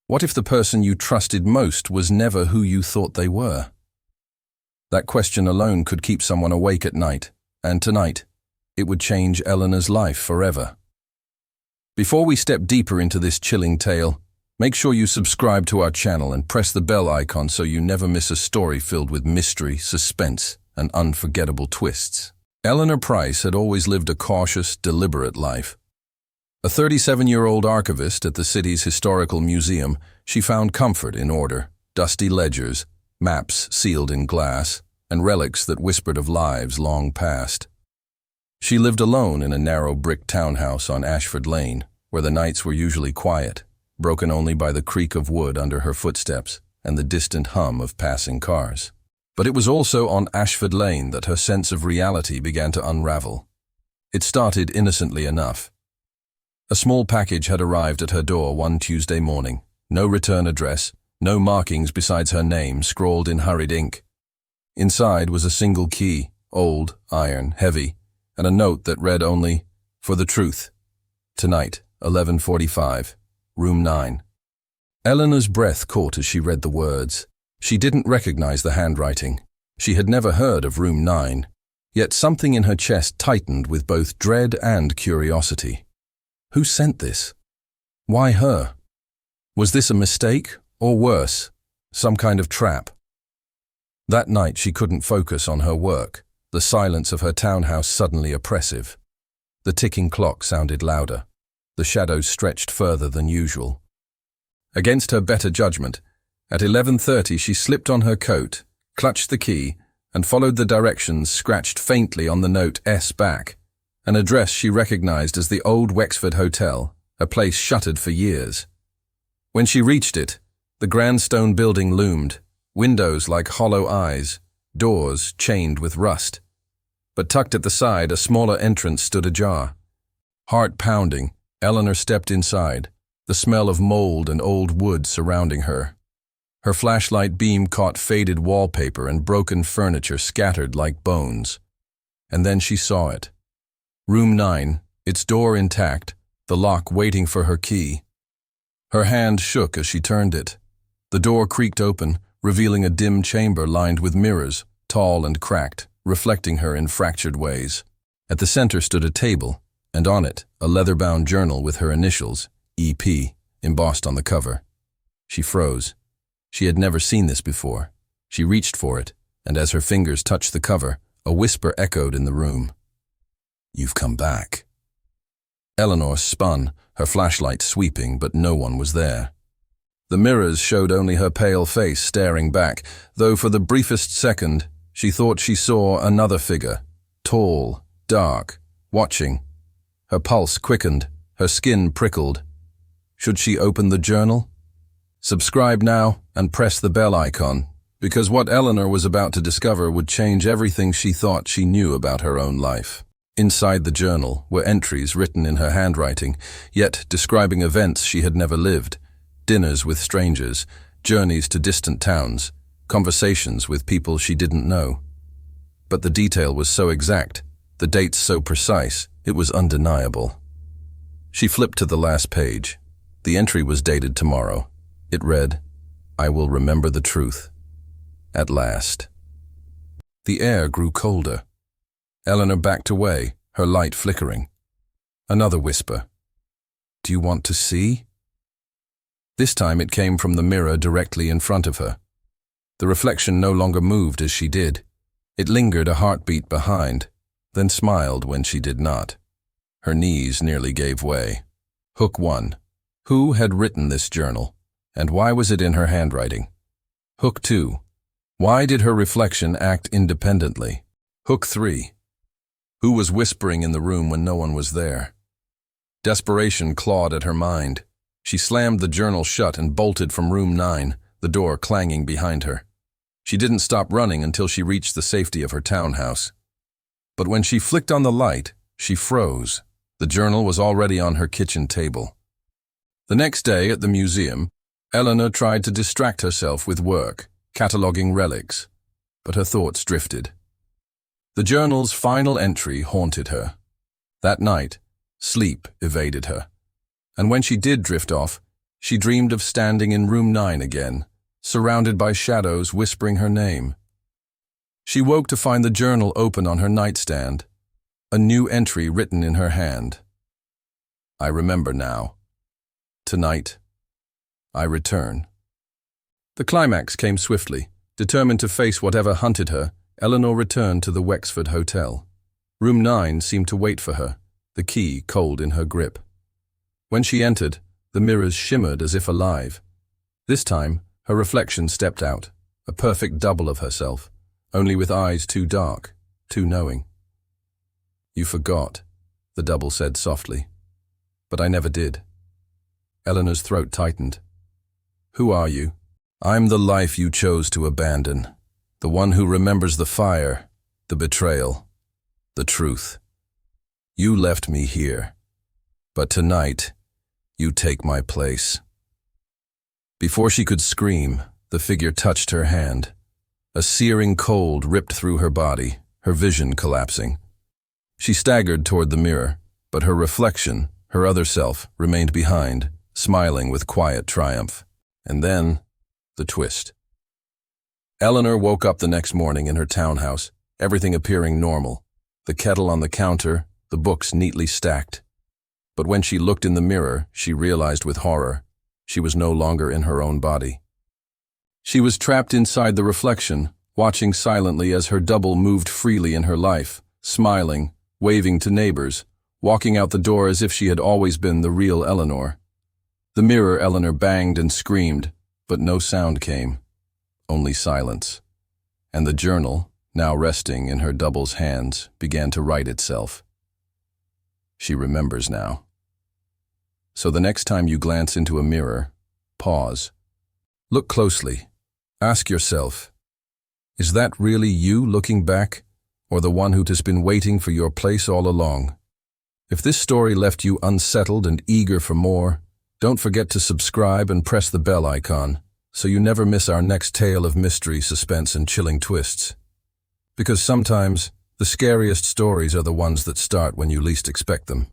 What if the person you trusted most was never who you thought they were? That question alone could keep someone awake at night, and tonight, it would change Eleanor's life forever. Before we step deeper into this chilling tale, make sure you subscribe to our channel and press the bell icon so you never miss a story filled with mystery, suspense, and unforgettable twists. Eleanor Price had always lived a cautious, deliberate life. A 37-year-old archivist at the city's historical museum, she found comfort in order, dusty ledgers, maps sealed in glass, and relics that whispered of lives long past. She lived alone in a narrow brick townhouse on Ashford Lane, where the nights were usually quiet, broken only by the creak of wood under her footsteps and the distant hum of passing cars. But it was also on Ashford Lane that her sense of reality began to unravel. It started innocently enough. A small package had arrived at her door one Tuesday morning. No return address, no markings besides her name scrawled in hurried ink. Inside was a single key, old, iron, heavy, and a note that read only, "For the truth. Tonight, 11:45, room 9. Eleanor's breath caught as she read the words. She didn't recognize the handwriting. She had never heard of room 9, yet something in her chest tightened with both dread and curiosity. Who sent this? Why her? Was this a mistake, or worse, some kind of trap? That night she couldn't focus on her work, the silence of her townhouse suddenly oppressive. The ticking clock sounded louder. The shadows stretched further than usual. Against her better judgment, at 11:30 she slipped on her coat, clutched the key, and followed the directions scratched faintly on the note S back, an address she recognized as the old Wexford Hotel, a place shuttered for years. When she reached it, the grand stone building loomed, windows like hollow eyes, doors chained with rust. But tucked at the side, a smaller entrance stood ajar. Heart pounding, Eleanor stepped inside, the smell of mold and old wood surrounding her. Her flashlight beam caught faded wallpaper and broken furniture scattered like bones. And then she saw it. Room 9, its door intact, the lock waiting for her key. Her hand shook as she turned it. The door creaked open, revealing a dim chamber lined with mirrors, tall and cracked, reflecting her in fractured ways. At the center stood a table, and on it, a leather-bound journal with her initials, EP, embossed on the cover. She froze. She had never seen this before. She reached for it, and as her fingers touched the cover, a whisper echoed in the room. "You've come back." Eleanor spun, her flashlight sweeping, but no one was there. The mirrors showed only her pale face staring back, though for the briefest second, she thought she saw another figure, tall, dark, watching. Her pulse quickened, her skin prickled. Should she open the journal? Subscribe now and press the bell icon, because what Eleanor was about to discover would change everything she thought she knew about her own life. Inside the journal were entries written in her handwriting, yet describing events she had never lived, dinners with strangers, journeys to distant towns, conversations with people she didn't know. But the detail was so exact, the dates so precise, it was undeniable. She flipped to the last page. The entry was dated tomorrow. It read, "I will remember the truth. At last." The air grew colder. Eleanor backed away, her light flickering. Another whisper. "Do you want to see?" This time it came from the mirror directly in front of her. The reflection no longer moved as she did. It lingered a heartbeat behind, then smiled when she did not. Her knees nearly gave way. Hook 1. Who had written this journal, and why was it in her handwriting? Hook 2. Why did her reflection act independently? Hook 3. Who was whispering in the room when no one was there? Desperation clawed at her mind. She slammed the journal shut and bolted from room 9, the door clanging behind her. She didn't stop running until she reached the safety of her townhouse. But when she flicked on the light, she froze. The journal was already on her kitchen table. The next day at the museum, Eleanor tried to distract herself with work, cataloging relics, but her thoughts drifted. The journal's final entry haunted her. That night, sleep evaded her. And when she did drift off, She dreamed of standing in room 9 again, surrounded by shadows whispering her name. She woke to find the journal open on her nightstand, a new entry written in her hand. I remember now. Tonight, I return. The climax came swiftly. Determined to face whatever hunted her, Eleanor returned to the Wexford Hotel. Room 9 seemed to wait for her, the key cold in her grip. When she entered, the mirrors shimmered as if alive. This time, her reflection stepped out, a perfect double of herself, only with eyes too dark, too knowing. "You forgot," the double said softly. "But I never did." Eleanor's throat tightened. "Who are you?" "I'm the life you chose to abandon, the one who remembers the fire, the betrayal, the truth. You left me here, but tonight, you take my place." Before she could scream, the figure touched her hand. A searing cold ripped through her body, her vision collapsing. She staggered toward the mirror, but her reflection, her other self, remained behind, smiling with quiet triumph. And then, the twist. Eleanor woke up the next morning in her townhouse, everything appearing normal. The kettle on the counter, the books neatly stacked. But when she looked in the mirror, she realized with horror, she was no longer in her own body. She was trapped inside the reflection, watching silently as her double moved freely in her life, smiling, waving to neighbors, walking out the door as if she had always been the real Eleanor. The mirror Eleanor banged and screamed, but no sound came, only silence. And the journal, now resting in her double's hands, began to write itself. She remembers now. So the next time you glance into a mirror, pause. Look closely. Ask yourself, is that really you looking back, or the one who has been waiting for your place all along? If this story left you unsettled and eager for more, don't forget to subscribe and press the bell icon so you never miss our next tale of mystery, suspense, and chilling twists. Because sometimes, the scariest stories are the ones that start when you least expect them.